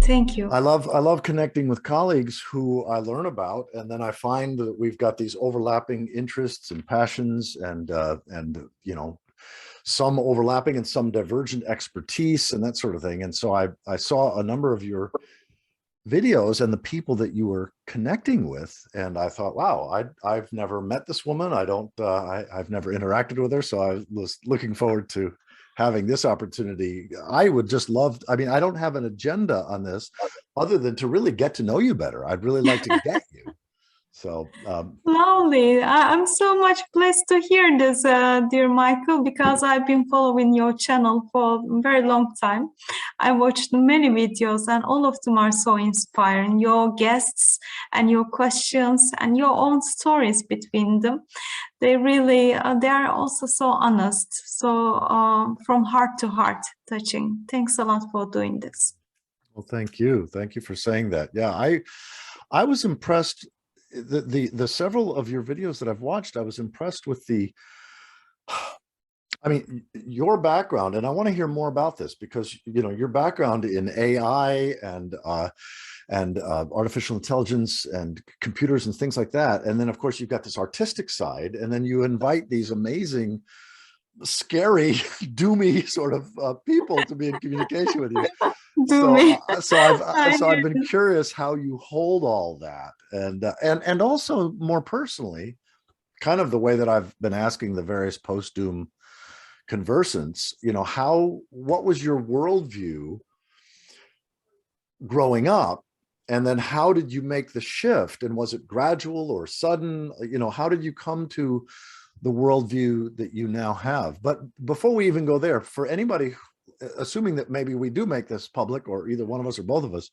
Thank you. I love connecting with colleagues who I learn about, and then I find that we've got these overlapping interests and passions, and some overlapping and some divergent expertise and that sort of thing. And so I saw a number of your videos and the people that you were connecting with, and I thought, wow, I've never met this woman. I've never interacted with her, so I was looking forward to having this opportunity. I would just love, I mean, I don't have an agenda on this other than to really get to know you better. I'd really like to get you. So Lovely. I'm so much pleased to hear this, dear Michael, because I've been following your channel for a very long time. I watched many videos and all of them are so inspiring. Your guests and your questions and your own stories between them. They really, they are also so honest, so from heart to heart touching. Thanks a lot for doing this. well, thank you. Thank you for saying that. Yeah, I was impressed. The several of your videos that I've watched, I was impressed with I mean, your background, and I want to hear more about this because, your background in AI and artificial intelligence and computers and things like that. And then of course you've got this artistic side, and then you invite these amazing, scary, doomy sort of people to be in communication with you. Do me. So I've been curious how you hold all that, and also more personally, kind of the way that I've been asking the various post-doom conversants, what was your worldview growing up, and then how did you make the shift, and was it gradual or sudden? How did you come to the worldview that you now have? But before we even go there, for anybody, assuming that maybe we do make this public, or either one of us or both of us,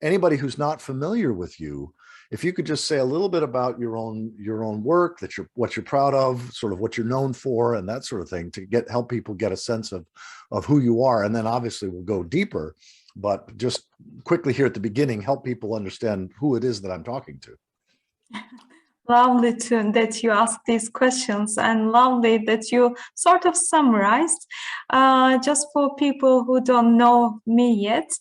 anybody who's not familiar with you, if you could just say a little bit about your own work, what you're proud of, sort of what you're known for, and that sort of thing, to help people get a sense of who you are. And then obviously we'll go deeper, but just quickly here at the beginning, help people understand who it is that I'm talking to. Lovely that you asked these questions, and lovely that you sort of summarized. Just for people who don't know me yet,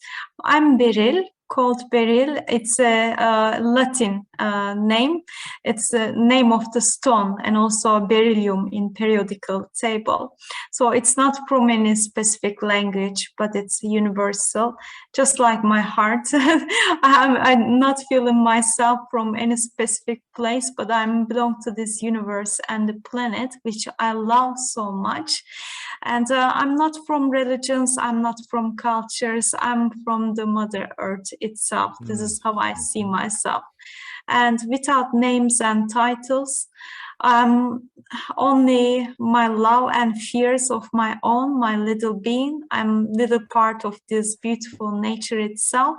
I'm Beril, called Beril. It's a Latin name. It's the name of the stone and also beryllium in periodical table. So it's not from any specific language, but it's universal, just like my heart. I'm not feeling myself from any specific place, but I belong to this universe and the planet, which I love so much. And I'm not from religions, I'm not from cultures, I'm from the Mother Earth itself. This is how I see myself. And without names and titles, only my love and fears of my own, my little being. I'm little part of this beautiful nature itself.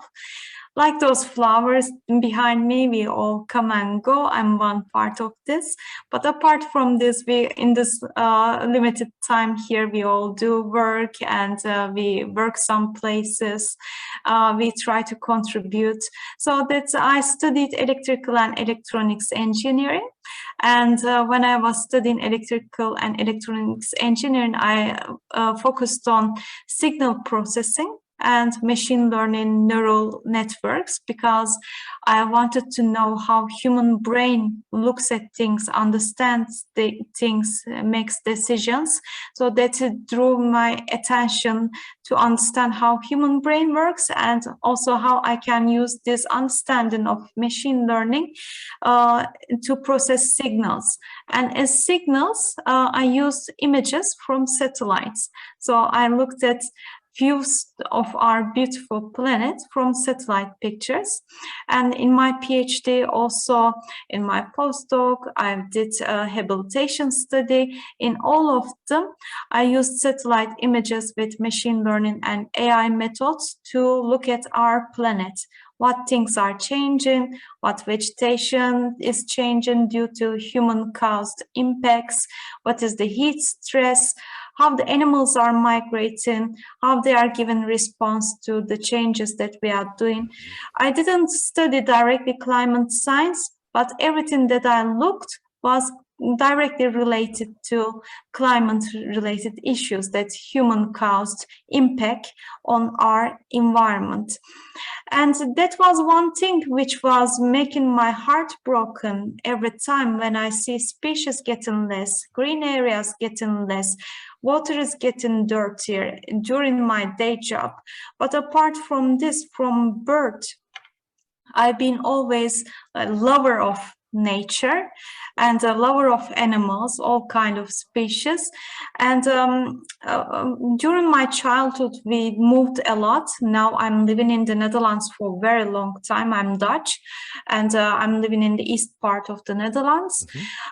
Like those flowers behind me, we all come and go. I'm one part of this. But apart from this, in this limited time here, we all do work, and we work some places. We try to contribute. So that I studied electrical and electronics engineering. And when I was studying electrical and electronics engineering, I focused on signal processing and machine learning neural networks, because I wanted to know how human brain looks at things, understands the things, makes decisions. So that drew my attention to understand how human brain works, and also how I can use this understanding of machine learning to process signals. And as signals, I used images from satellites. So I looked at views of our beautiful planet from satellite pictures. And in my PhD, also in my postdoc, I did a habilitation study. In all of them, I used satellite images with machine learning and AI methods to look at our planet. What things are changing, what vegetation is changing due to human-caused impacts, what is the heat stress, how the animals are migrating, how they are giving response to the changes that we are doing. I didn't study directly climate science, but everything that I looked was directly related to climate-related issues that human-caused impact on our environment. And that was one thing which was making my heart broken every time when I see species getting less, green areas getting less, water is getting dirtier during my day job. But apart from this, from birth, I've been always a lover of nature and a lover of animals, all kind of species. And during my childhood, we moved a lot. Now I'm living in the Netherlands for a very long time. I'm Dutch, and I'm living in the east part of the Netherlands.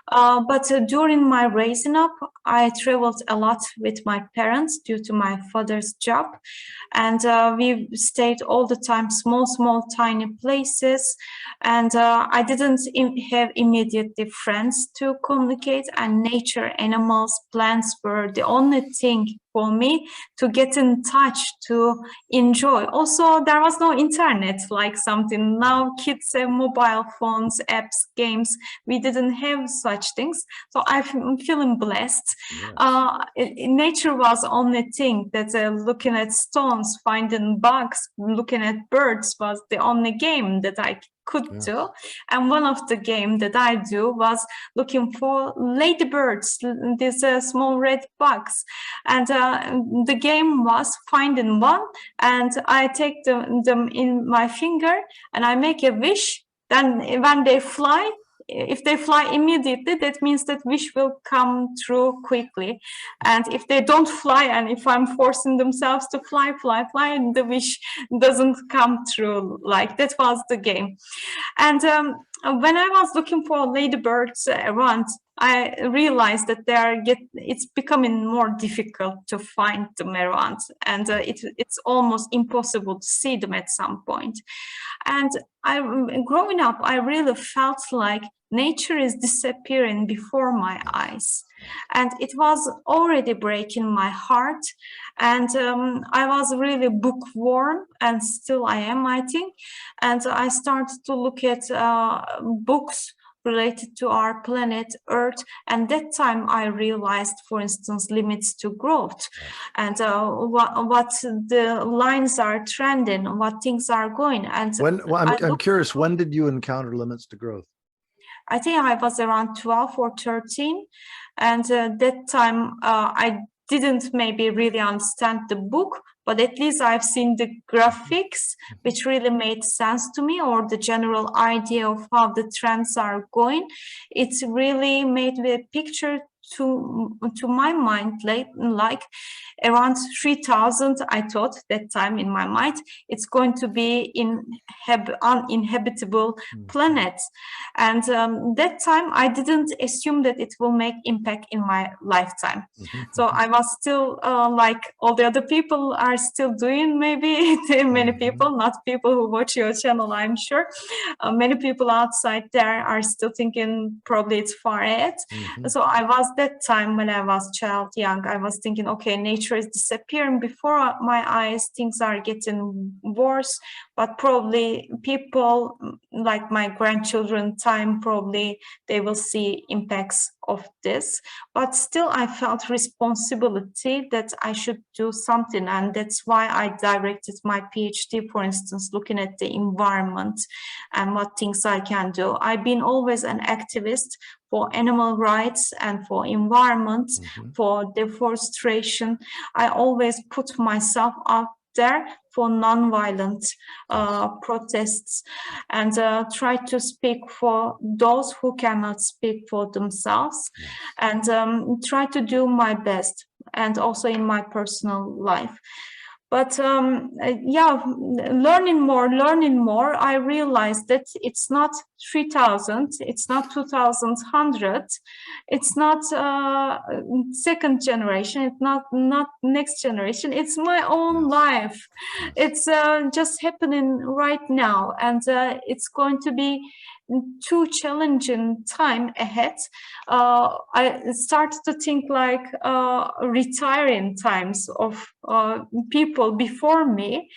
But during my raising up, I traveled a lot with my parents due to my father's job. And we stayed all the time, small, tiny places. And I didn't have immediately friends to communicate, and nature, animals, plants were the only thing for me to get in touch, to enjoy. Also, there was no internet like something. Now kids have mobile phones, apps, games. We didn't have such things. So I'm feeling blessed. Yes. Nature was only thing that looking at stones, finding bugs, looking at birds was the only game that I could do. And one of the game that I do was looking for ladybirds, these small red bugs. And the game was finding one, and I take them in my finger and I make a wish. Then when they fly, if they fly immediately, that means that wish will come true quickly. And if they don't fly, and if I'm forcing themselves to fly, and the wish doesn't come true, like that was the game. And when I was looking for ladybirds around, I realized that it's becoming more difficult to find them around, and it's almost impossible to see them at some point. And growing up, I really felt like nature is disappearing before my eyes. And it was already breaking my heart. And I was really bookworm, and still I am, I think. And I started to look at books related to our planet Earth, and that time I realized, for instance, limits to growth, and what the lines are trending, what things are going. And I'm curious, when did you encounter limits to growth? I think I was around 12 or 13, and that time I didn't maybe really understand the book, but at least I've seen the graphics, which really made sense to me, or the general idea of how the trends are going. It's really made a picture to my mind, like around 3000, I thought that time in my mind, it's going to be uninhabitable planet. And that time I didn't assume that it will make impact in my lifetime. So I was still like all the other people are still doing, maybe many people, not people who watch your channel, I'm sure. Many people outside there are still thinking probably it's far ahead. So I was that time when I was young, I was thinking, okay, nature is disappearing before my eyes, things are getting worse, but probably people like my grandchildren time, probably they will see impacts of this. But still I felt responsibility that I should do something, and that's why I directed my PhD, for instance, looking at the environment and what things I can do. I've been always an activist for animal rights and for environment, for deforestation. I always put myself out there for non-violent protests, and try to speak for those who cannot speak for themselves, and try to do my best, and also in my personal life. But yeah, learning more, I realized that it's not 3000, it's not 2100, it's not second generation, it's not next generation, it's my own life. It's just happening right now, and it's going to be too challenging time ahead, I started to think like retiring times of people before me.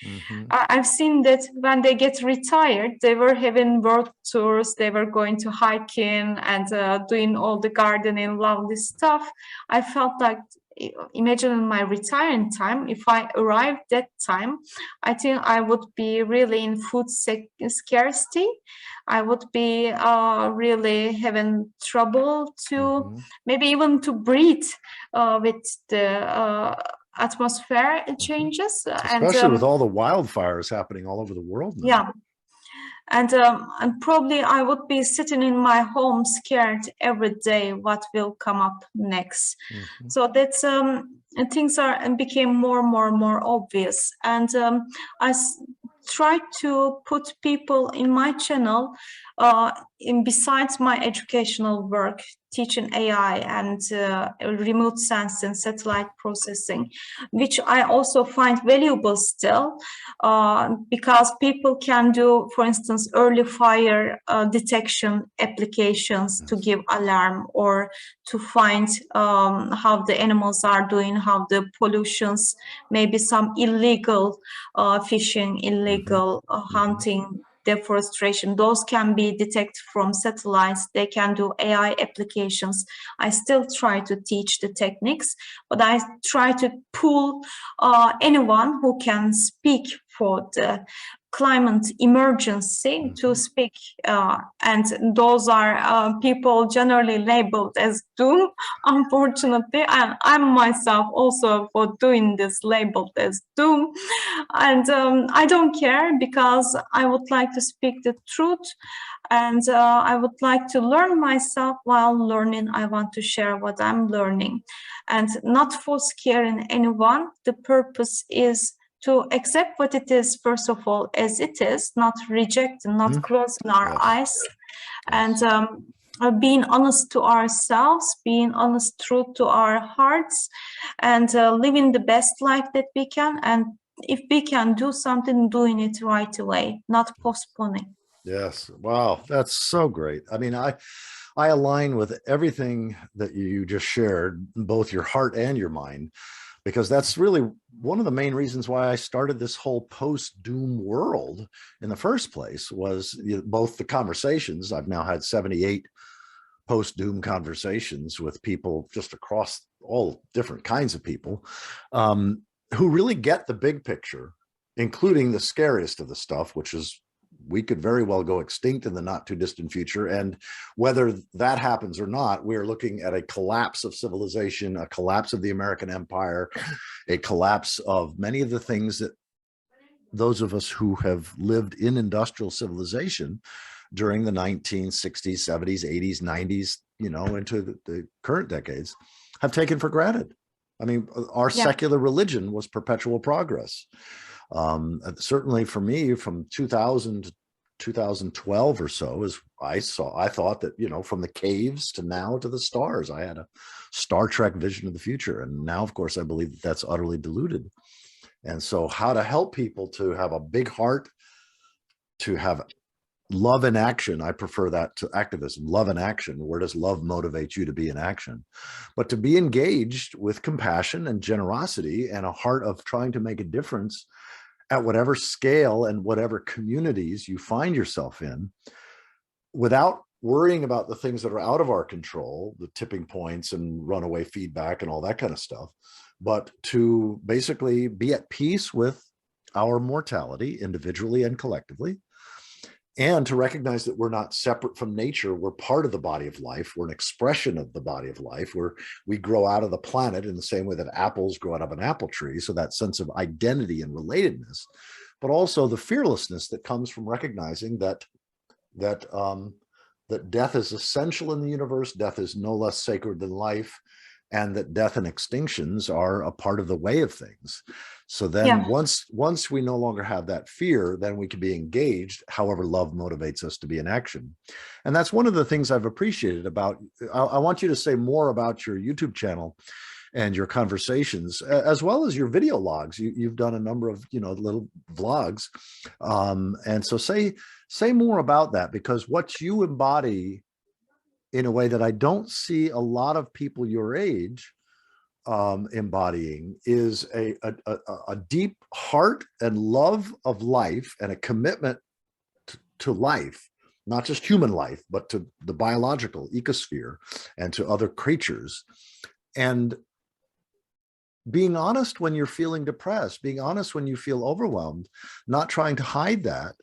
I've seen that when they get retired, they were having world tours, they were going to hiking and doing all the gardening, lovely stuff. I felt like, imagine in my retiring time, if I arrived that time, I think I would be really in food scarcity. I would be really having trouble to maybe even to breathe with the atmosphere changes. Especially with all the wildfires happening all over the world now. Yeah. And probably I would be sitting in my home scared every day what will come up next. So that's things are and became more obvious. And I try to put people in my channel in besides my educational work, teaching AI and remote sensing, satellite processing, which I also find valuable still, because people can do, for instance, early fire detection applications to give alarm, or to find how the animals are doing, how the pollutions, maybe some illegal fishing, illegal hunting, deforestation, those can be detected from satellites. They can do AI applications. I still try to teach the techniques, but I try to pull anyone who can speak for the climate emergency to speak, and those are people generally labeled as doom, unfortunately, and I'm myself also for doing this labeled as doom, and I don't care, because I would like to speak the truth, and I would like to learn myself. While learning, I want to share what I'm learning, and not for scaring anyone. The purpose is to accept what it is, first of all, as it is, not reject, not closing our eyes, and being honest to ourselves, being honest true to our hearts, and living the best life that we can. And if we can do something, doing it right away, not postponing. Yes. Wow. That's so great. I mean, I align with everything that you just shared, both your heart and your mind, because that's really one of the main reasons why I started this whole post-doom world in the first place, was both the conversations. I've now had 78 post-doom conversations with people just across all different kinds of people, who really get the big picture, including the scariest of the stuff, which is we could very well go extinct in the not too distant future. And whether that happens or not, we are looking at a collapse of civilization, a collapse of the American empire, a collapse of many of the things that those of us who have lived in industrial civilization during the 1960s, 70s, 80s, 90s, into the current decades have taken for granted. I mean, our secular religion was perpetual progress. Certainly for me, from 2000 to 2012 or so, as I thought that, from the caves to now to the stars, I had a Star Trek vision of the future. And now, of course, I believe that that's utterly diluted. And so how to help people to have a big heart, to have love in action. I prefer that to activism, love in action. Where does love motivate you to be in action? But to be engaged with compassion and generosity and a heart of trying to make a difference at whatever scale and whatever communities you find yourself in, without worrying about the things that are out of our control, the tipping points and runaway feedback and all that kind of stuff, but to basically be at peace with our mortality individually and collectively, and to recognize that we're not separate from nature. We're part of the body of life. We're an expression of the body of life, where we grow out of the planet in the same way that apples grow out of an apple tree. So that sense of identity and relatedness, but also the fearlessness that comes from recognizing that death is essential in the universe. Death is no less sacred than life, and that death and extinctions are a part of the way of things. So then once we no longer have that fear, then we can be engaged, however love motivates us to be in action. And that's one of the things I've appreciated about, I want you to say more about your YouTube channel, and your conversations, as well as your video logs. You've done a number of, little vlogs. And so say more about that, because what you embody in a way that I don't see a lot of people your age embodying is a deep heart and love of life, and a commitment to life, not just human life, but to the biological ecosphere and to other creatures. And being honest when you're feeling depressed, being honest when you feel overwhelmed, not trying to hide that.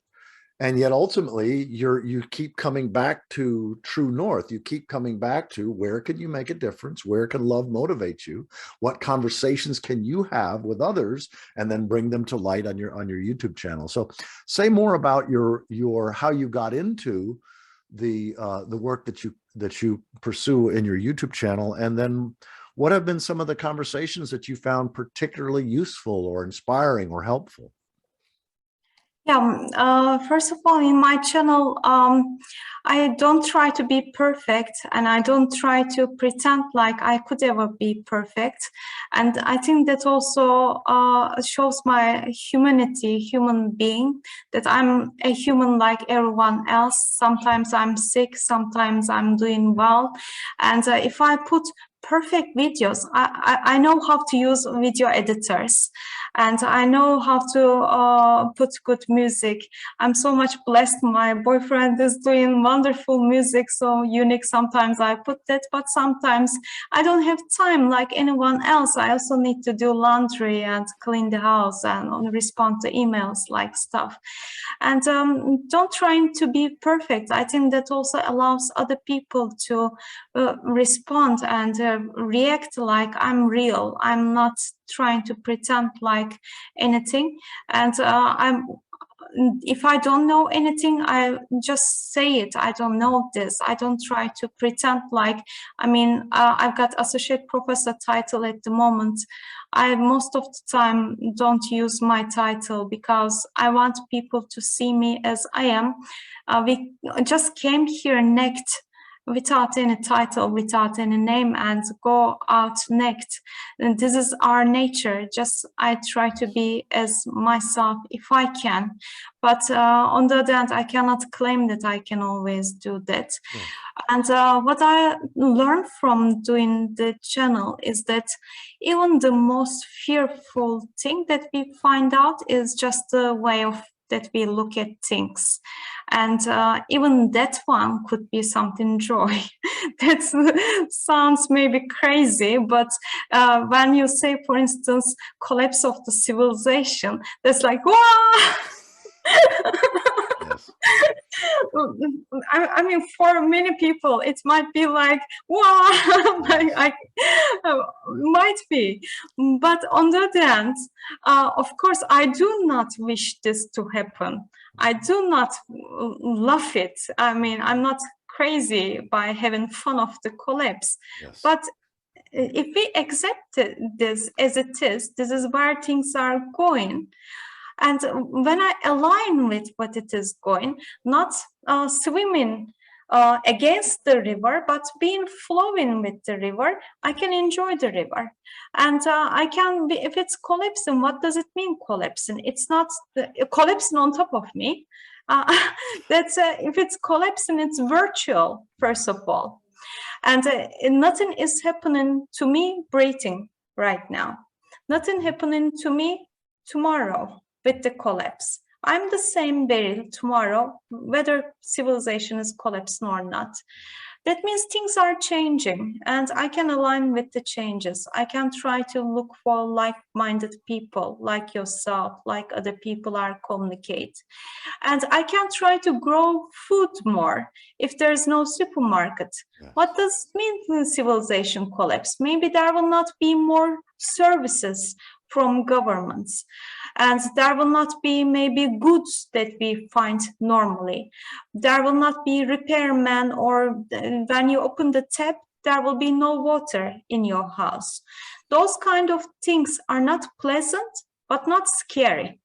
And yet ultimately you keep coming back to true north. You keep coming back to, where can you make a difference? Where can love motivate you? What conversations can you have with others, and then bring them to light on your YouTube channel? So say more about your how you got into the work that you pursue in your YouTube channel, and then what have been some of the conversations that you found particularly useful or inspiring or helpful? Yeah, first of all, in my channel, I don't try to be perfect, and I don't try to pretend like I could ever be perfect. And I think that also shows my humanity, human being, that I'm a human like everyone else. Sometimes I'm sick, sometimes I'm doing well. And if I put perfect videos, I know how to use video editors, and I know how to put good music. I'm so much blessed. My boyfriend is doing wonderful music, so unique. Sometimes I put that, but sometimes I don't have time like anyone else. I also need to do laundry and clean the house and respond to emails like stuff. And don't trying to be perfect. I think that also allows other people to respond and react like I'm real. I'm not trying to pretend like anything. And if I don't know anything, I just say it. I don't know this. I don't try to pretend like, I've got associate professor title at the moment. I most of the time don't use my title because I want people to see me as I am. We just came here naked, without any title, without any name, and go out naked. And this is our nature. Just I try to be as myself if I can. But on the other hand, I cannot claim that I can always do that. Yeah. And what I learned from doing the channel is that even the most fearful thing that we find out is just the way of that we look at things. And even that one could be something joy. That sounds maybe crazy, but when you say, for instance, collapse of the civilization, that's like, wow! Yes. I mean, for many people, it might be like, wow, might be. But on the other hand, of course, I do not wish this to happen. I do not love it. I mean, I'm not crazy by having fun of the collapse. Yes. But if we accept this as it is, this is where things are going. And when I align with what it is going, not swimming against the river, but being flowing with the river, I can enjoy the river. And I can be, if it's collapsing, what does it mean collapsing? It's not collapsing on top of me. That's if it's collapsing, it's virtual, first of all. And nothing is happening to me breathing right now. Nothing happening to me tomorrow with the collapse. I'm the same Beril tomorrow, whether civilization is collapsing or not. That means things are changing, and I can align with the changes. I can try to look for like-minded people, like yourself, like other people are communicate. And I can try to grow food more if there's no supermarket. Yes. What does it mean civilization collapse? Maybe there will not be more services from governments, and there will not be maybe goods that we find normally. There will not be repairmen, or when you open the tap, there will be no water in your house. Those kind of things are not pleasant, but not scary.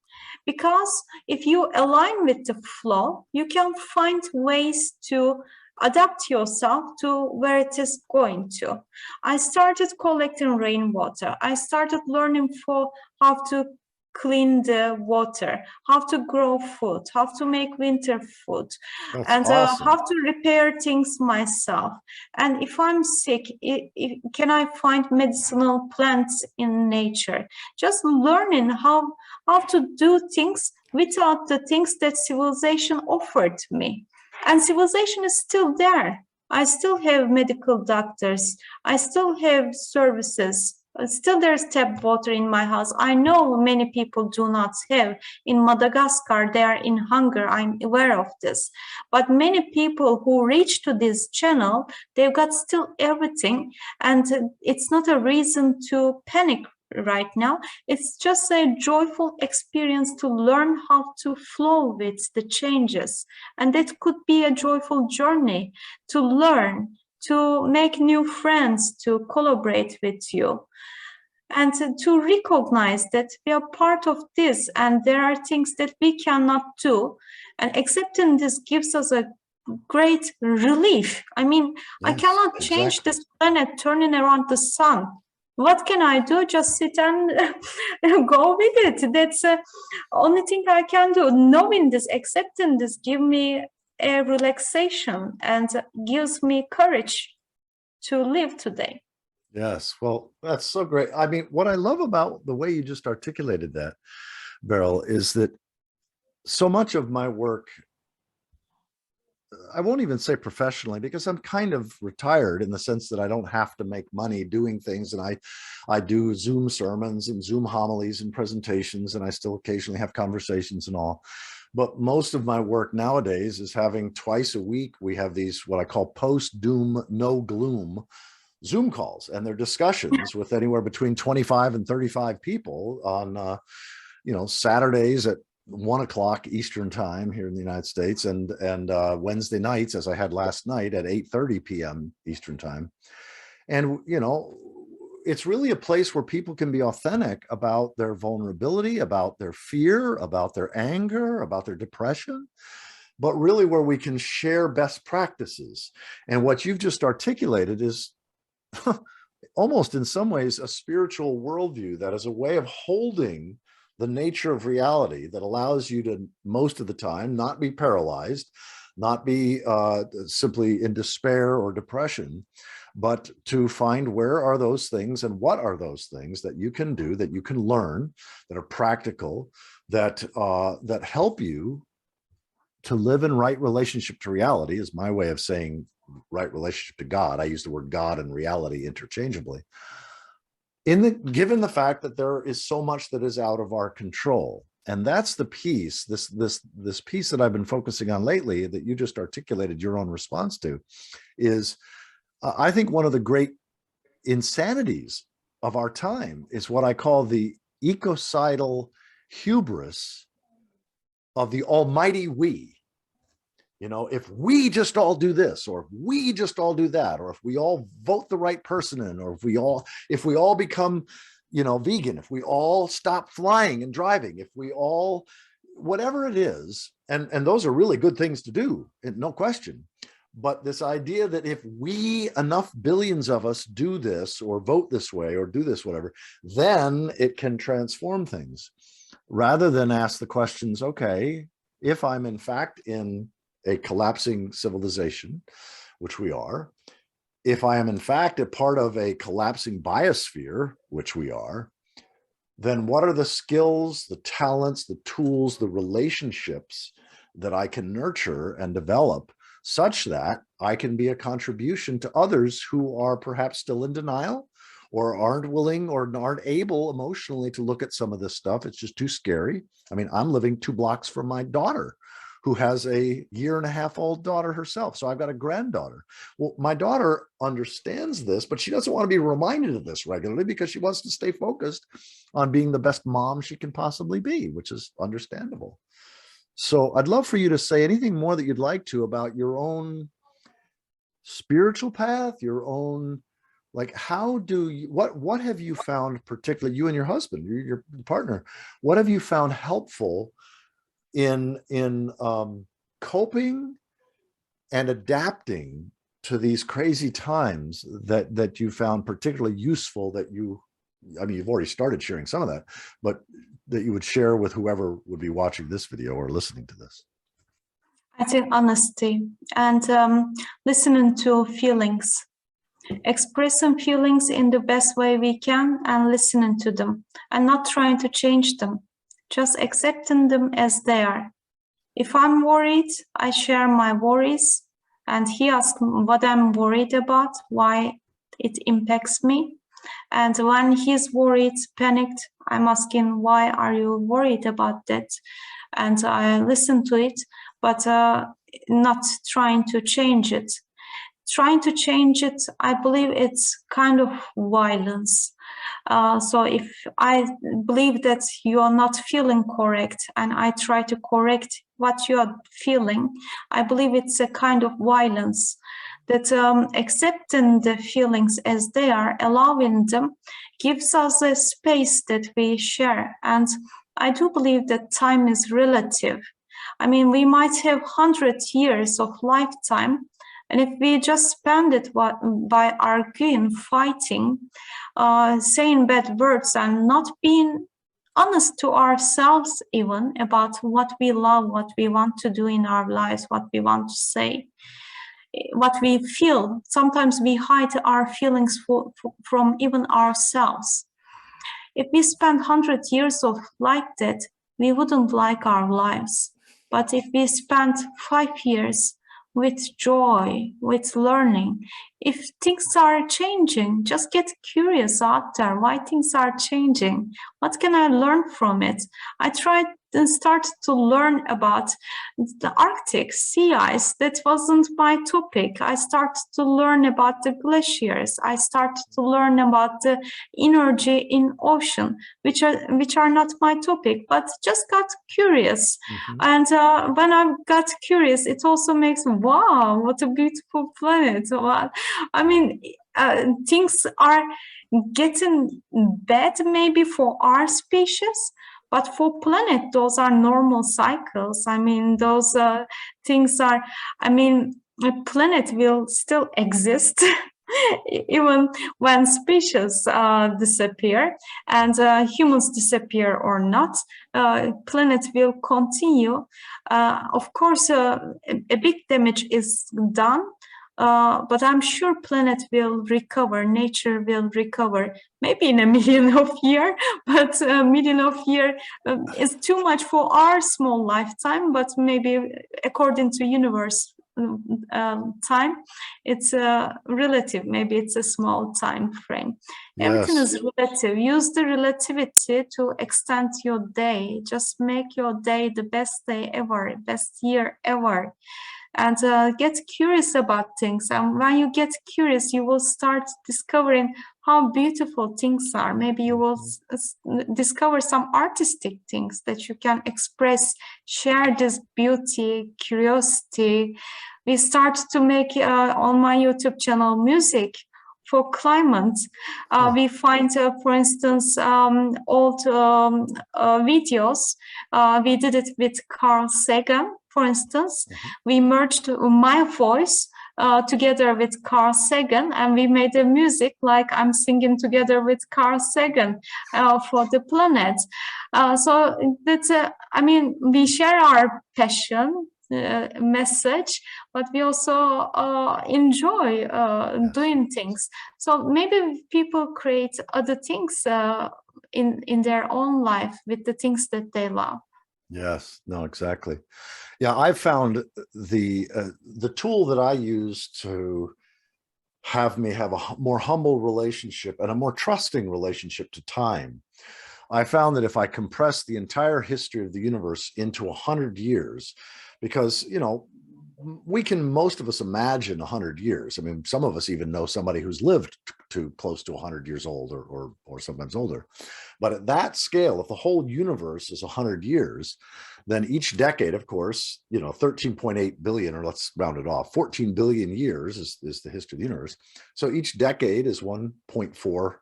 Because if you align with the flow, you can find ways to Adapt yourself to where it is going to. I started collecting rainwater. I started learning for how to clean the water, how to grow food, how to make winter food, That's and how awesome. to repair things myself. And if I'm sick, can I find medicinal plants in nature? Just learning how to do things without the things that civilization offered me. And civilization is still there. I still have medical doctors. I still have services. Still, there's tap water in my house. I know many people do not have. In Madagascar, they are in hunger. I'm aware of this. But many people who reach to this channel, they've got still everything. And it's not a reason to panic right now. It's just a joyful experience to learn how to flow with the changes. And that could be a joyful journey to learn, to make new friends, to collaborate with you, and to recognize that we are part of this and there are things that we cannot do. And accepting this gives us a great relief. I mean, I Yes, cannot change exactly. this planet turning around the sun. What can I do? Just sit and go with it. That's the only thing I can do. Knowing this, accepting this, give me a relaxation and gives me courage to live today. Yes. Well, that's so great. I mean, what I love about the way you just articulated that, Beryl, is that so much of my work, I won't even say professionally, because I'm kind of retired in the sense that I don't have to make money doing things. And I do Zoom sermons and Zoom homilies and presentations, and I still occasionally have conversations and all. But most of my work nowadays is having twice a week, we have these, what I call post-doom, no gloom Zoom calls, and they're discussions with anywhere between 25 and 35 people on, Saturdays at 1 o'clock Eastern time here in the United States, and Wednesday nights, as I had last night, at 8:30 p.m. Eastern time. And it's really a place where people can be authentic about their vulnerability, about their fear, about their anger, about their depression, but really where we can share best practices. And what you've just articulated is almost in some ways a spiritual worldview that is a way of holding the nature of reality that allows you to, most of the time, not be paralyzed, not be simply in despair or depression, but to find where are those things and what are those things that you can do, that you can learn, that are practical, that help you to live in right relationship to reality, is my way of saying right relationship to God. I use the word God and reality interchangeably. Given the fact that there is so much that is out of our control. And that's the piece, this piece that I've been focusing on lately that you just articulated your own response to, is I think one of the great insanities of our time is what I call the ecocidal hubris of the almighty we. If we just all do this, or if we just all do that, or if we all vote the right person in, or if we all become, vegan, if we all stop flying and driving, if we all, whatever it is, and those are really good things to do, no question. But this idea that if we, enough billions of us, do this or vote this way or do this, whatever, then it can transform things, rather than ask the questions, okay, if I'm in fact in a collapsing civilization, which we are, if I am in fact a part of a collapsing biosphere, which we are, then what are the skills, the talents, the tools, the relationships that I can nurture and develop such that I can be a contribution to others who are perhaps still in denial, or aren't willing or aren't able emotionally to look at some of this stuff. It's just too scary. I mean, I'm living 2 blocks from my daughter, who has a 1.5-year-old daughter herself. So I've got a granddaughter. Well, my daughter understands this, but she doesn't want to be reminded of this regularly because she wants to stay focused on being the best mom she can possibly be, which is understandable. So I'd love for you to say anything more that you'd like to about your own spiritual path, your own, like, how do you, what have you found, particularly you and your husband, your partner, what have you found helpful in coping and adapting to these crazy times that you found particularly useful, that you, I mean, you've already started sharing some of that, but that you would share with whoever would be watching this video or listening to this? I think honesty and listening to feelings, expressing feelings in the best way we can and listening to them and not trying to change them, just accepting them as they are. If I'm worried, I share my worries, and he asks what I'm worried about, why it impacts me. And when he's worried, panicked, I'm asking, why are you worried about that? And I listen to it, but not trying to change it. Trying to change it, I believe it's kind of violence. So if I believe that you are not feeling correct and I try to correct what you are feeling, I believe it's a kind of violence. That accepting the feelings as they are, allowing them, gives us a space that we share. And I do believe that time is relative. I mean, we might have 100 years of lifetime, and if we just spend it by arguing, fighting, saying bad words, and not being honest to ourselves even about what we love, what we want to do in our lives, what we want to say, what we feel. Sometimes we hide our feelings from even ourselves. If we spend 100 years of like that, we wouldn't like our lives. But if we spend 5 years with joy, with learning, if things are changing, just get curious out there. Why things are changing? What can I learn from it? I tried and started to learn about the Arctic sea ice. That wasn't my topic. I started to learn about the glaciers. I started to learn about the energy in ocean, which are not my topic, but just got curious. And when I got curious, it also makes, wow, what a beautiful planet. Well, I mean, things are getting bad maybe for our species, but for planet, those are normal cycles. I mean, those things are, I mean, a planet will still exist even when species disappear, and humans disappear or not, planet will continue. Of course, a big damage is done, but I'm sure planet will recover, nature will recover, maybe in a million of years, but a million of years is too much for our small lifetime, but maybe according to universe time, it's relative, maybe it's a small time frame. Yes. Everything is relative. Use the relativity to extend your day. Just make your day the best day ever, best year ever. And get curious about things. And when you get curious, you will start discovering how beautiful things are. Maybe you will discover some artistic things that you can express, share this beauty, curiosity. We start to make on my YouTube channel music for climate. We find, for instance, old videos. We did it with Carl Sagan, for instance. We merged my voice together with Carl Sagan, and we made a music like I'm singing together with Carl Sagan for the planet. So that's, I mean, we share our passion, message, but we also enjoy doing things. So maybe people create other things in their own life with the things that they love. Yes, no, exactly. Yeah, I've found the tool that I use to have me have a more humble relationship and a more trusting relationship to time. I found that if I compress the entire history of the universe into 100 years, because, you know, we can, most of us, imagine 100 years. I mean, some of us even know somebody who's lived to close to 100 years old or sometimes older. But at that scale, if the whole universe is 100 years, then each decade, of course, you know, 13.8 billion, or let's round it off, 14 billion years is the history of the universe. So each decade is 1.4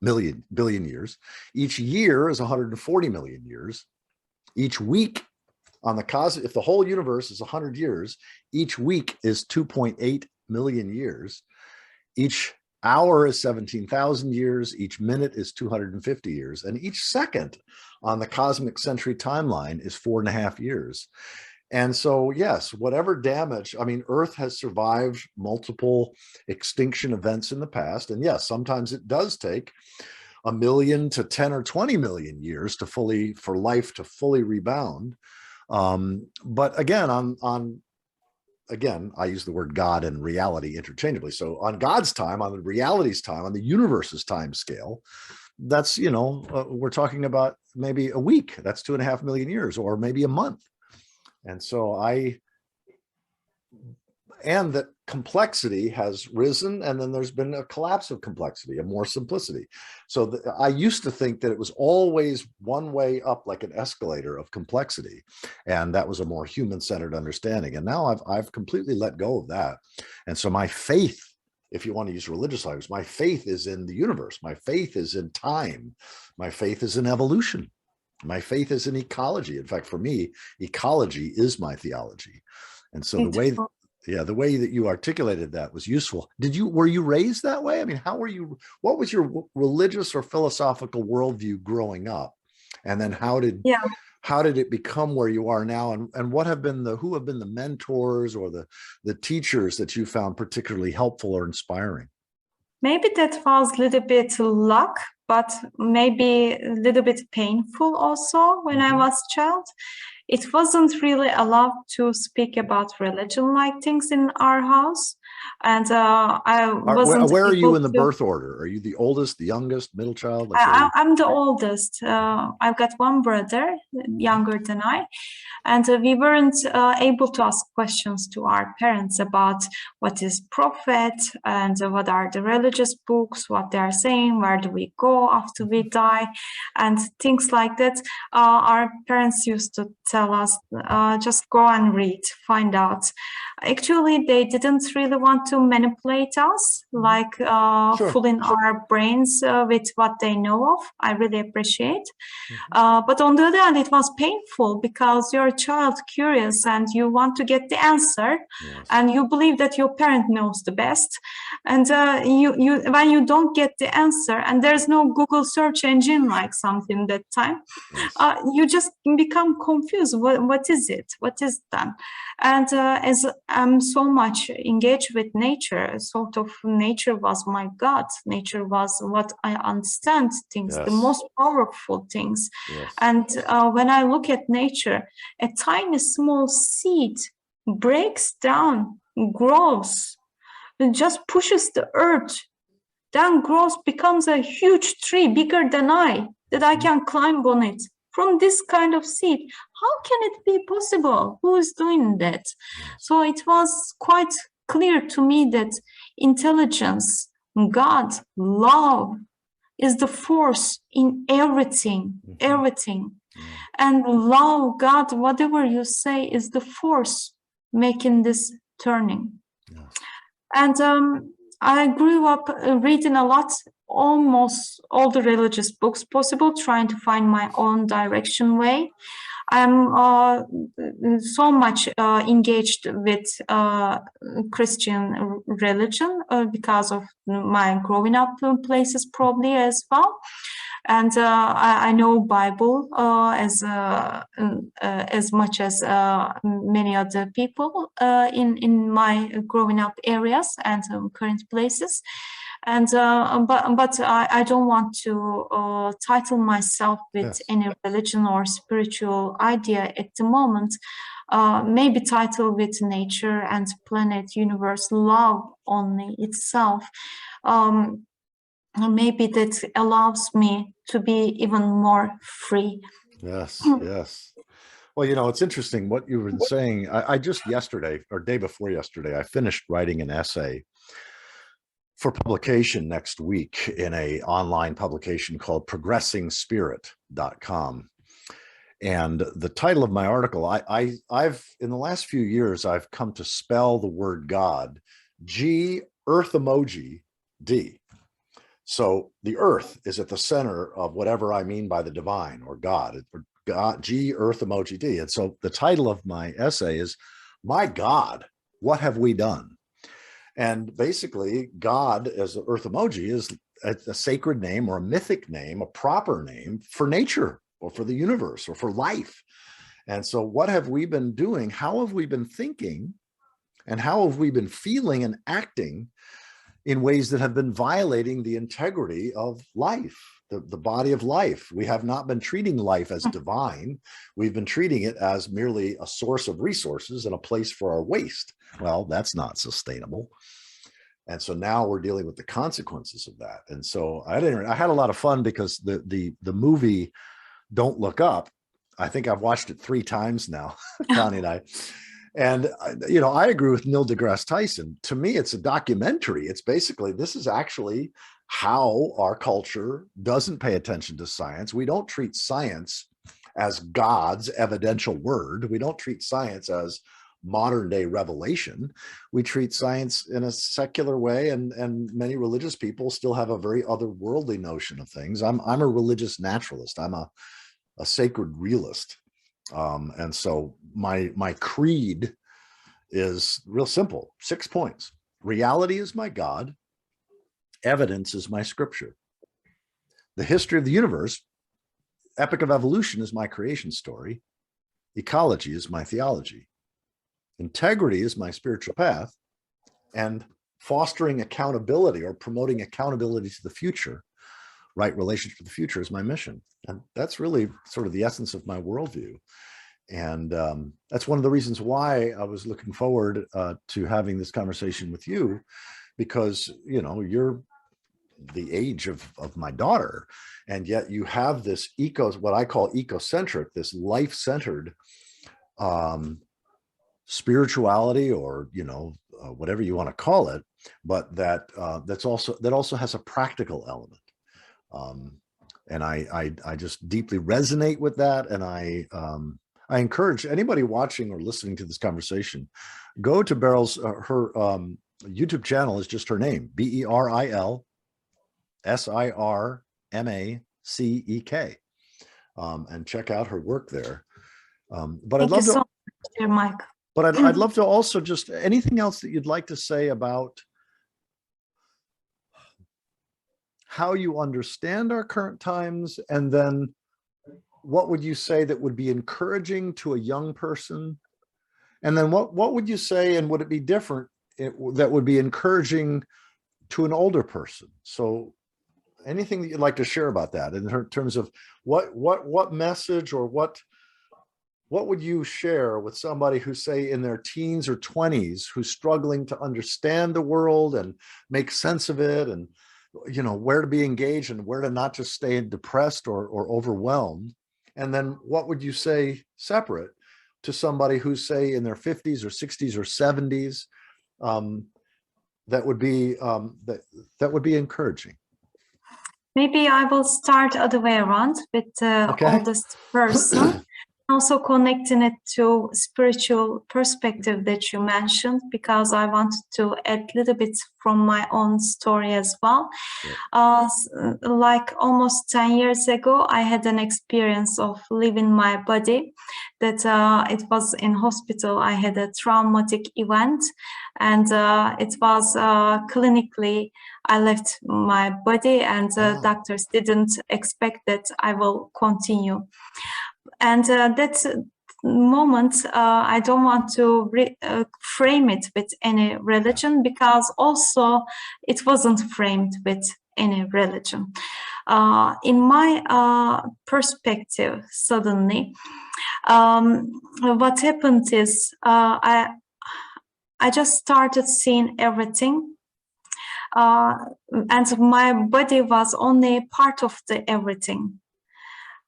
billion years. Each year is 140 million years. Each week on the cosmic, if the whole universe is 100 years, each week is 2.8 million years. Each hour is 17,000 years. Each minute is 250 years. And each second on the cosmic century timeline is 4.5 years. And so, yes, whatever damage, I mean, Earth has survived multiple extinction events in the past. And yes, sometimes it does take 1 million to 10 or 20 million years to for life to fully rebound. But again, again, I use the word God and reality interchangeably. So on God's time, on the reality's time, on the universe's time scale, that's, we're talking about maybe a week. That's 2.5 million years, or maybe a month. And so and that complexity has risen, and then there's been a collapse of complexity, a more simplicity. So I used to think that it was always one way up, like an escalator of complexity, and that was a more human-centered understanding. And now I've completely let go of that. And so my faith, if you want to use religious language, my faith is in the universe. My faith is in time. My faith is in evolution. My faith is in ecology. In fact, for me, ecology is my theology. And so the way that you articulated that was useful. Were you raised that way? I mean, what was your religious or philosophical worldview growing up? And then how did it become where you are now? And who have been the mentors or the teachers that you found particularly helpful or inspiring? Maybe that was a little bit luck, but maybe a little bit painful also when I was a child. It wasn't really allowed to speak about religion-like things in our house. And I wasn't. Where are you in the birth order? Are you the oldest, the youngest, middle child? I'm the oldest. I've got one brother, younger than I. And we weren't able to ask questions to our parents about what is prophet and what are the religious books, what they are saying, where do we go after we die, and things like that. Our parents used to tell us, just go and read, find out. Actually, they didn't really want to manipulate us, like fooling our brains with what they know of. I really appreciate. But on the other hand, it was painful because you're a child, curious, and you want to get the answer, and you believe that your parent knows the best. And when you don't get the answer, and there's no Google search engine like something that time, you just become confused. What is it? What is done? And as I'm so much engaged with nature, sort of nature was my God. Nature was what I understand things, the most powerful things. And when I look at nature, a tiny small seed breaks down, grows, and just pushes the earth, then grows, becomes a huge tree, bigger than I, that I can climb on it. From this kind of seed, how can it be possible? Who is doing that? So it was quite clear to me that intelligence, God, love is the force in everything, everything. And love, God, whatever you say, is the force making this turning. And I grew up reading a lot, almost all the religious books possible, trying to find my own direction way. I'm so much engaged with Christian religion because of my growing up places probably as well. And I know Bible as much as many other people in my growing up areas and current places. And but I don't want to title myself with any religion or spiritual idea at the moment. Maybe title with nature and planet, universe, love only itself. Maybe that allows me to be even more free. Yes. Well, it's interesting what you were saying. I just yesterday or day before yesterday, I finished writing an essay for publication next week in a online publication called progressingspirit.com. And the title of my article, I've in the last few years, I've come to spell the word God, G, earth emoji, D. So the earth is at the center of whatever I mean by the divine or God. God, G, Earth emoji D. And so the title of my essay is, My God, What Have We Done? And basically, God as the Earth emoji is a sacred name or a mythic name, a proper name for nature or for the universe or for life. And so what have we been doing? How have we been thinking? And how have we been feeling and acting in ways that have been violating the integrity of life, the body of life? We have not been treating life as divine. We've been treating it as merely a source of resources and a place for our waste. Well, that's not sustainable. And so now we're dealing with the consequences of that. And so I had a lot of fun because the movie Don't Look Up, I think I've watched it 3 times now, Connie and I. And, you know, I agree with Neil deGrasse Tyson. To me, it's a documentary. It's basically, this is actually how our culture doesn't pay attention to science. We don't treat science as God's evidential word. We don't treat science as modern day revelation. We treat science in a secular way, and many religious people still have a very otherworldly notion of things. I'm a religious naturalist. I'm a sacred realist. And so my creed is real simple, 6 points. Reality is my God. Evidence is my scripture. The history of the universe, epic of evolution, is my creation story. Ecology is my theology. Integrity is my spiritual path. And fostering accountability or promoting accountability to the future, right relationship to the future, is my mission. And that's really sort of the essence of my worldview. And that's one of the reasons why I was looking forward to having this conversation with you, because, you know, you're the age of my daughter, and yet you have this what I call ecocentric, this life-centered spirituality, or, you know, whatever you want to call it, but that also has a practical element. And I just deeply resonate with that. And I encourage anybody watching or listening to this conversation, go to Beril's, her YouTube channel is just her name, Berilsirmacek. And check out her work there. But Thank you so much, dear Mike. But I'd love to also just, anything else that you'd like to say about how you understand our current times, and then what would you say that would be encouraging to a young person, and then what would you say, and would it be different, that would be encouraging to an older person? So anything that you'd like to share about that in terms of what message, or what would you share with somebody who, say, in their teens or 20s, who's struggling to understand the world and make sense of it, and, you know, where to be engaged and where to not just stay depressed or overwhelmed? And then what would you say separate to somebody who's, say, in their 50s or 60s or 70s, that would be encouraging? Maybe I will start other way around with the oldest person. Also connecting it to spiritual perspective that you mentioned, because I wanted to add a little bit from my own story as well. Like almost 10 years ago, I had an experience of leaving my body. That it was in hospital. I had a traumatic event, and it was clinically, I left my body, and doctors didn't expect that I will continue. And that's moment, I don't want to frame it with any religion, because also it wasn't framed with any religion. In my perspective, suddenly, what happened is I just started seeing everything. And my body was only part of the everything.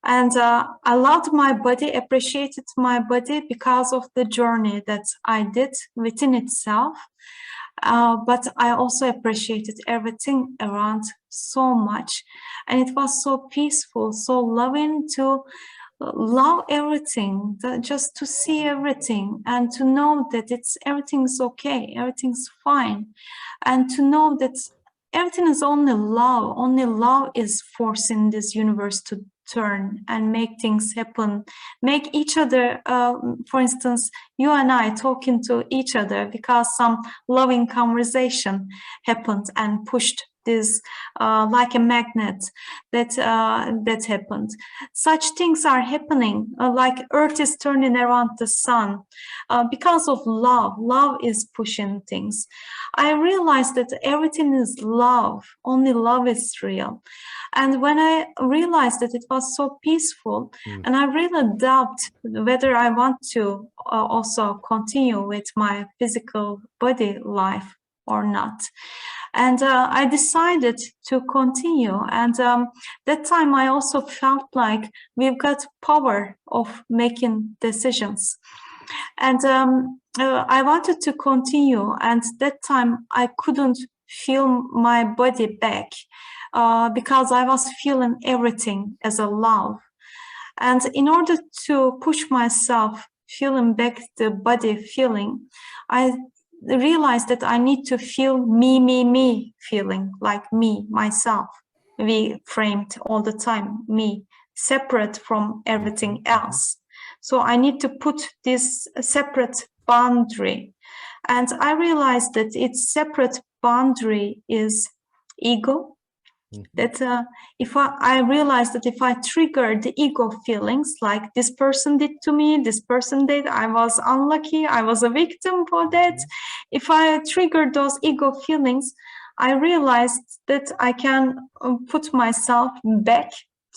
And I loved my body, appreciated my body because of the journey that I did within itself. But I also appreciated everything around so much. And it was so peaceful, so loving to love everything, just to see everything, and to know that everything's okay, everything's fine. And to know that everything is only love is forcing this universe to turn and make things happen, make each other, for instance, you and I talking to each other because some loving conversation happened and pushed this like a magnet that happened. Such things are happening, like Earth is turning around the sun because of love. Love is pushing things. I realized that everything is love. Only love is real. And when I realized that it was so peaceful, and I really doubt whether I want to also continue with my physical body life or not. And I decided to continue. And that time I also felt like we've got power of making decisions. And I wanted to continue. And that time I couldn't feel my body back because I was feeling everything as a love. And in order to push myself feeling back the body feeling, I realized that I need to feel me feeling, like me, myself. We framed all the time, me, separate from everything else. So I need to put this separate boundary. And I realized that its separate boundary is ego. That if I realized that if I trigger the ego feelings, like this person did to me, this person did, I was unlucky, I was a victim for that. If I trigger those ego feelings, I realized that I can put myself back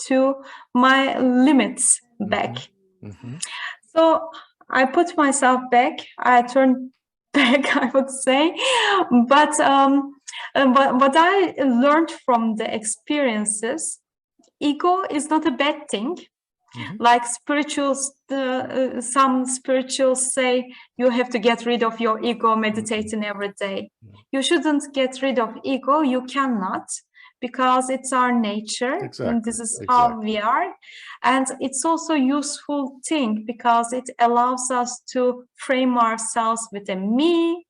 to my limits back. So I put myself back, I turned back, I would say, but what I learned from the experiences, ego is not a bad thing. Like spirituals, some spirituals say you have to get rid of your ego meditating every day. You shouldn't get rid of ego. You cannot, because it's our nature. And this is how we are. And it's also a useful thing because it allows us to frame ourselves with a me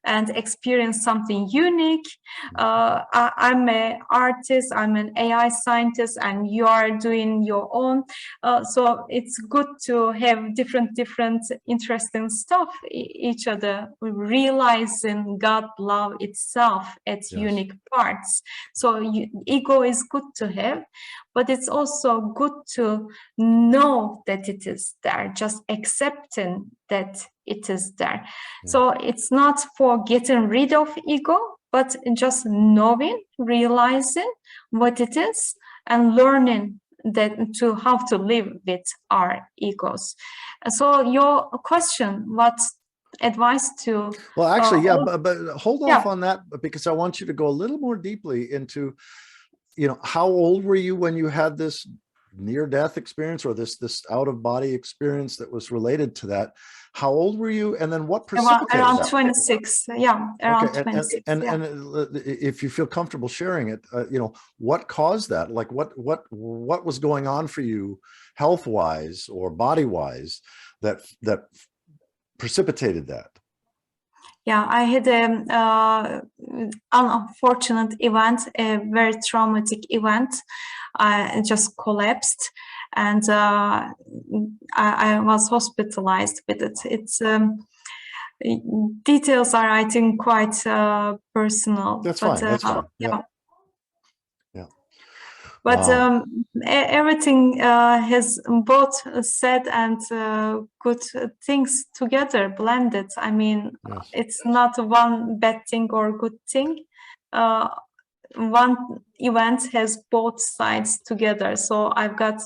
and experience something unique. I'm an artist, I'm an AI scientist, and you are doing your own. So it's good to have different interesting stuff each other, realizing God love itself at unique parts. So ego is good to have, but it's also good to know that it is there, just accepting that it is there. So it's not for getting rid of ego, but just knowing, realizing what it is, and learning that to how to live with our egos. So your question, what advice to? Well, actually, yeah, but hold off on that, because I want you to go a little more deeply into, you know, how old were you when you had this near-death experience, or this out-of-body experience that was related to that? How old were you, and then what precipitated around that? 26? Yeah, around 26. And if you feel comfortable sharing it, you know, what caused that? Like what was going on for you, health-wise or body-wise, that precipitated that? Yeah, I had an unfortunate event, a very traumatic event. I just collapsed, and I was hospitalized with it. It's details are, I think, quite personal. That's fine. That's fine. Yeah. But everything has both sad and good things together, blended. I mean, it's not one bad thing or good thing. One event has both sides together. So I've got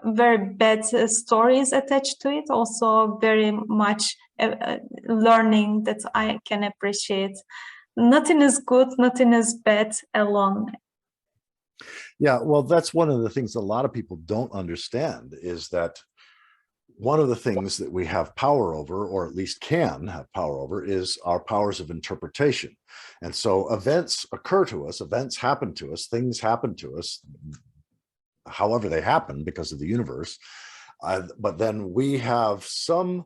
very bad stories attached to it. Also very much learning that I can appreciate. Nothing is good, nothing is bad alone. Yeah, well, that's one of the things a lot of people don't understand, is that one of the things that we have power over, or at least can have power over, is our powers of interpretation. And so events occur to us, events happen to us, things happen to us, however they happen because of the universe. But then we have some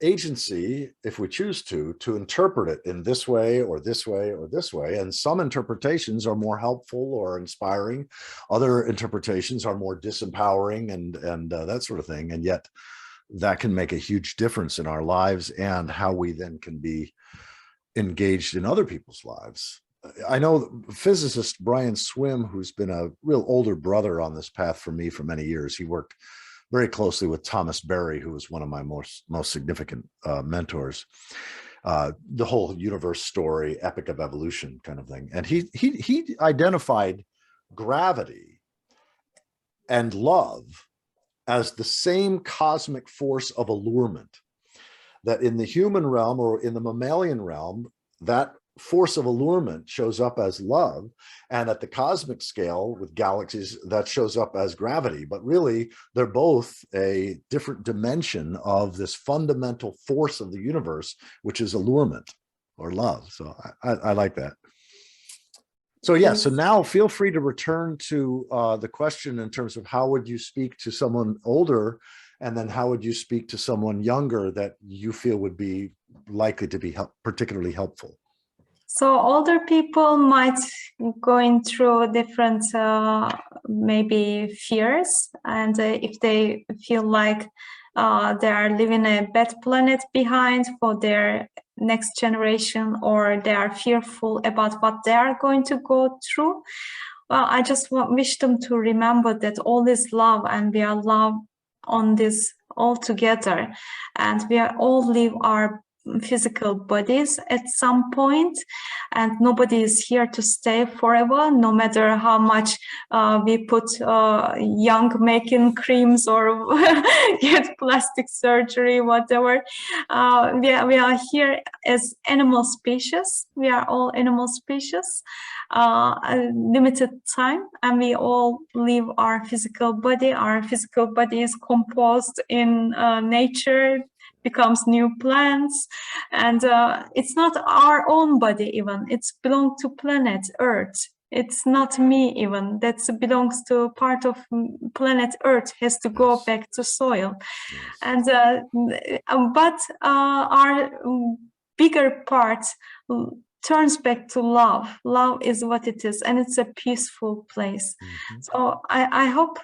agency, if we choose to interpret it in this way or this way or this way. And some interpretations are more helpful or inspiring. Other interpretations are more disempowering and that sort of thing. And yet that can make a huge difference in our lives and how we then can be engaged in other people's lives. I know physicist Brian Swim, who's been a real older brother on this path for me for many years. He worked very closely with Thomas Berry, who was one of my most significant mentors. The whole universe story, epic of evolution kind of thing. And he identified gravity and love as the same cosmic force of allurement, that in the human realm or in the mammalian realm, that force of allurement shows up as love, and at the cosmic scale with galaxies that shows up as gravity. But really they're both a different dimension of this fundamental force of the universe, which is allurement or love. So I like that. So yeah, so now feel free to return to the question in terms of how would you speak to someone older, and then how would you speak to someone younger that you feel would be likely to be particularly helpful? So older people might going through different maybe fears, and if they feel like they are leaving a bad planet behind for their next generation, or they are fearful about what they are going to go through, well, I just wish them to remember that all is love, and we are love on this all together, and we are all live our physical bodies at some point, and nobody is here to stay forever, no matter how much we put young making creams or get plastic surgery, whatever. We are here as animal species. We are all animal species, a limited time, and we all live our physical body. Our physical body is composed in nature, becomes new plants, and it's not our own body even. It's belong to planet Earth. It's not me even. That belongs to part of planet Earth, has to go back to soil. And but our bigger part turns back to love. Love is what it is, and it's a peaceful place. So I hope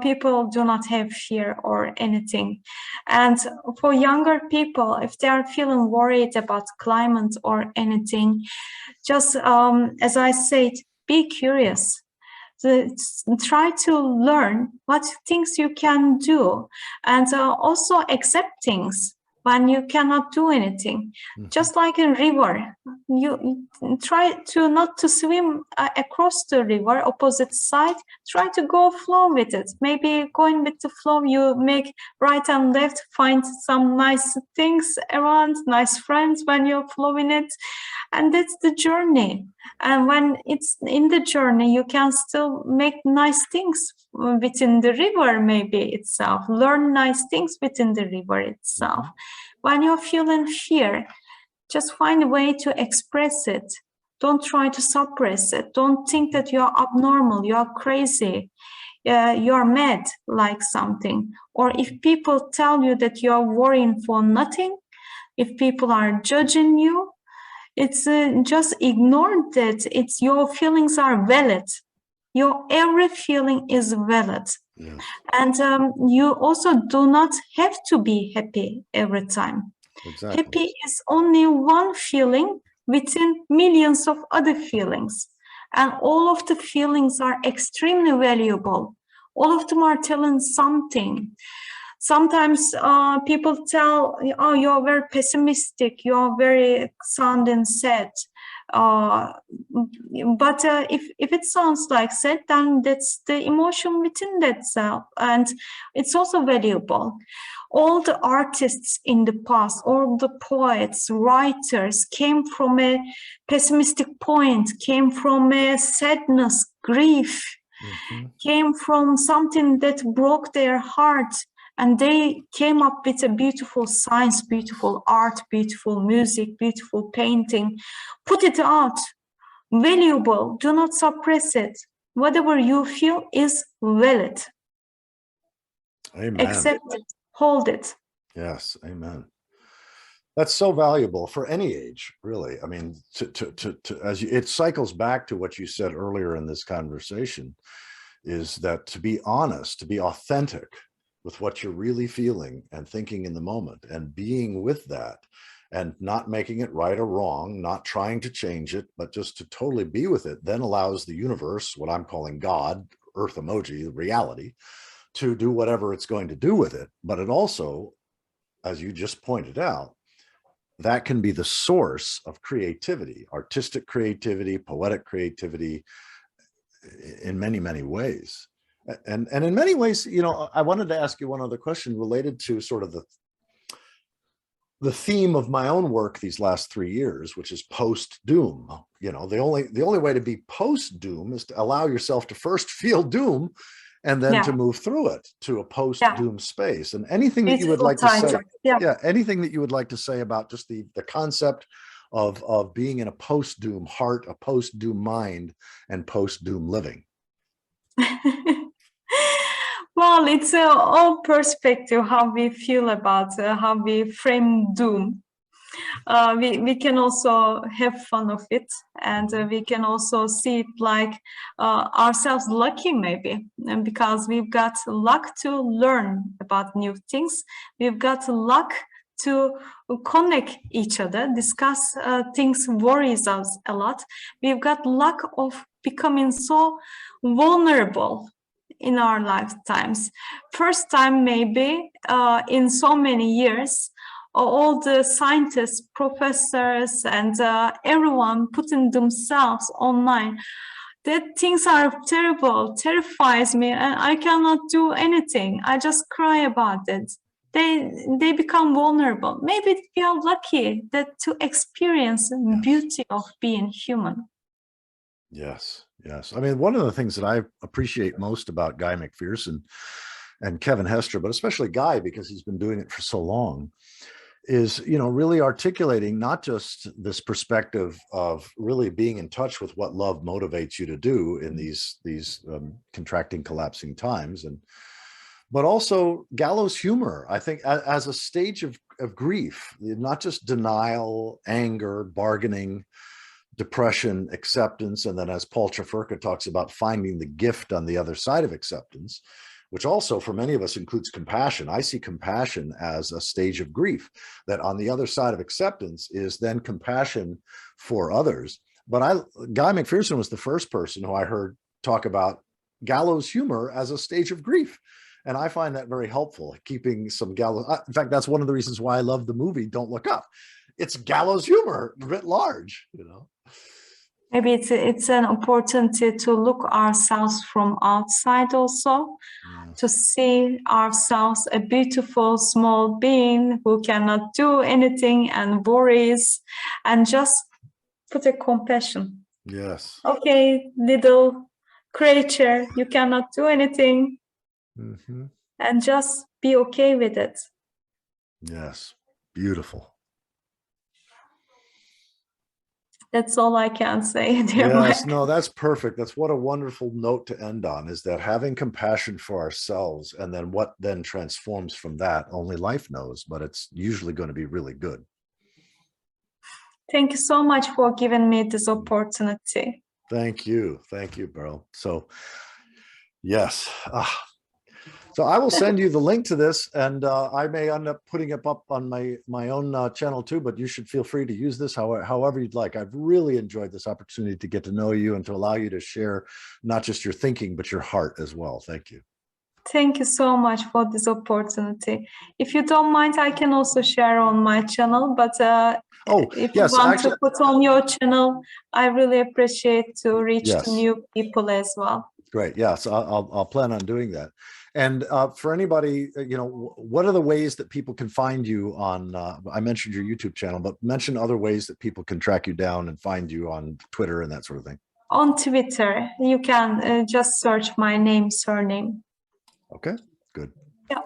people do not have fear or anything. And for younger people, if they are feeling worried about climate or anything, just as I said, be curious. Try to learn what things you can do, and also accept things when you cannot do anything. Just like in river, you try to not to swim across the river opposite side, try to go flow with it. Maybe going with the flow, you make right and left, find some nice things around, nice friends when you're flowing it, and that's the journey. And when it's in the journey, you can still make nice things within the river maybe itself, learn nice things within the river itself. When you're feeling fear, just find a way to express it. Don't try to suppress it. Don't think that you're abnormal, you're crazy, you're mad like something. Or if people tell you that you're worrying for nothing, if people are judging you, it's just ignore that. It's your feelings are valid. Your every feeling is valid. Yes. And you also do not have to be happy every time. Exactly. Happy is only one feeling within millions of other feelings. And all of the feelings are extremely valuable. All of them are telling something. Sometimes people tell, oh, you're very pessimistic, you're very sounding sad. But if it sounds like sad, then that's the emotion within that self, and it's also valuable. All the artists in the past, all the poets, writers came from a pessimistic point, came from a sadness, grief, came from something that broke their heart. And they came up with a beautiful science, beautiful art, beautiful music, beautiful painting. Put it out, valuable, do not suppress it. Whatever you feel is valid. Amen. Accept it, hold it. Yes. Amen. That's so valuable for any age, really. I mean, it cycles back to what you said earlier in this conversation, is that to be honest, to be authentic with what you're really feeling and thinking in the moment, and being with that, and not making it right or wrong, not trying to change it, but just to totally be with it, then allows the universe, what I'm calling God, earth emoji, reality, to do whatever it's going to do with it. But it also, as you just pointed out, that can be the source of creativity, artistic creativity, poetic creativity, in many, many ways. And in many ways, you know, I wanted to ask you one other question related to sort of the theme of my own work these last 3 years, which is post-doom. You know, the only way to be post-doom is to allow yourself to first feel doom, and then to move through it to a post-doom space. And anything that you would like to say, anything that you would like to say about just the concept of being in a post-doom heart, a post-doom mind, and post-doom living. Well, it's all perspective, how we feel about how we frame doom. We can also have fun of it, and we can also see it like ourselves lucky, maybe, and because we've got luck to learn about new things. We've got luck to connect each other, discuss things worries us a lot. We've got luck of becoming so vulnerable in our lifetimes. First time maybe in so many years, all the scientists, professors, and everyone putting themselves online. That things are terrible, terrifies me, and I cannot do anything. I just cry about it. They become vulnerable. Maybe we are lucky that to experience the beauty of being human. Yes, yes. I mean, one of the things that I appreciate most about Guy McPherson and Kevin Hester, but especially Guy, because he's been doing it for so long, is, you know, really articulating not just this perspective of really being in touch with what love motivates you to do in these contracting, collapsing times, but also gallows humor, I think, as a stage of grief, not just denial, anger, bargaining, depression, acceptance, and then, as Paul Trafurka talks about, finding the gift on the other side of acceptance, which also for many of us includes compassion. I see compassion as a stage of grief, that on the other side of acceptance is then compassion for others. But Guy McPherson was the first person who I heard talk about gallows humor as a stage of grief. And I find that very helpful, keeping some gallows. In fact, that's one of the reasons why I love the movie Don't Look Up. It's gallows humor writ large, you know. Maybe it's an opportunity to look ourselves from outside also, to see ourselves a beautiful small being who cannot do anything and worries, and just put a compassion. Yes. Okay, little creature, you cannot do anything, and just be okay with it. Yes, beautiful. That's all I can say. Yes, no, that's perfect. That's what a wonderful note to end on, is that having compassion for ourselves, and then what then transforms from that, only life knows, but it's usually going to be really good. Thank you so much for giving me this opportunity. Thank you. Thank you, Beril. So, yes. So I will send you the link to this, and I may end up putting it up on my own channel too, but you should feel free to use this however you'd like. I've really enjoyed this opportunity to get to know you and to allow you to share not just your thinking, but your heart as well. Thank you. Thank you so much for this opportunity. If you don't mind, I can also share on my channel, but if you want to put on your channel, I really appreciate to reach to new people as well. Great. Yes, I'll plan on doing that. And for anybody, you know, what are the ways that people can find you on, I mentioned your YouTube channel, but mention other ways that people can track you down and find you on Twitter and that sort of thing. On Twitter, you can just search my name, surname. Okay, good. Yeah.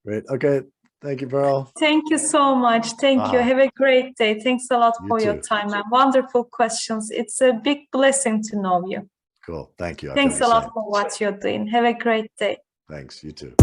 Great. Okay. Thank you, Beril. Thank you so much. Thank you. Have a great day. Thanks a lot for your time and wonderful questions. It's a big blessing to know you. Cool. Thank you. Thanks a lot for what you're doing. Have a great day. Thanks. You too.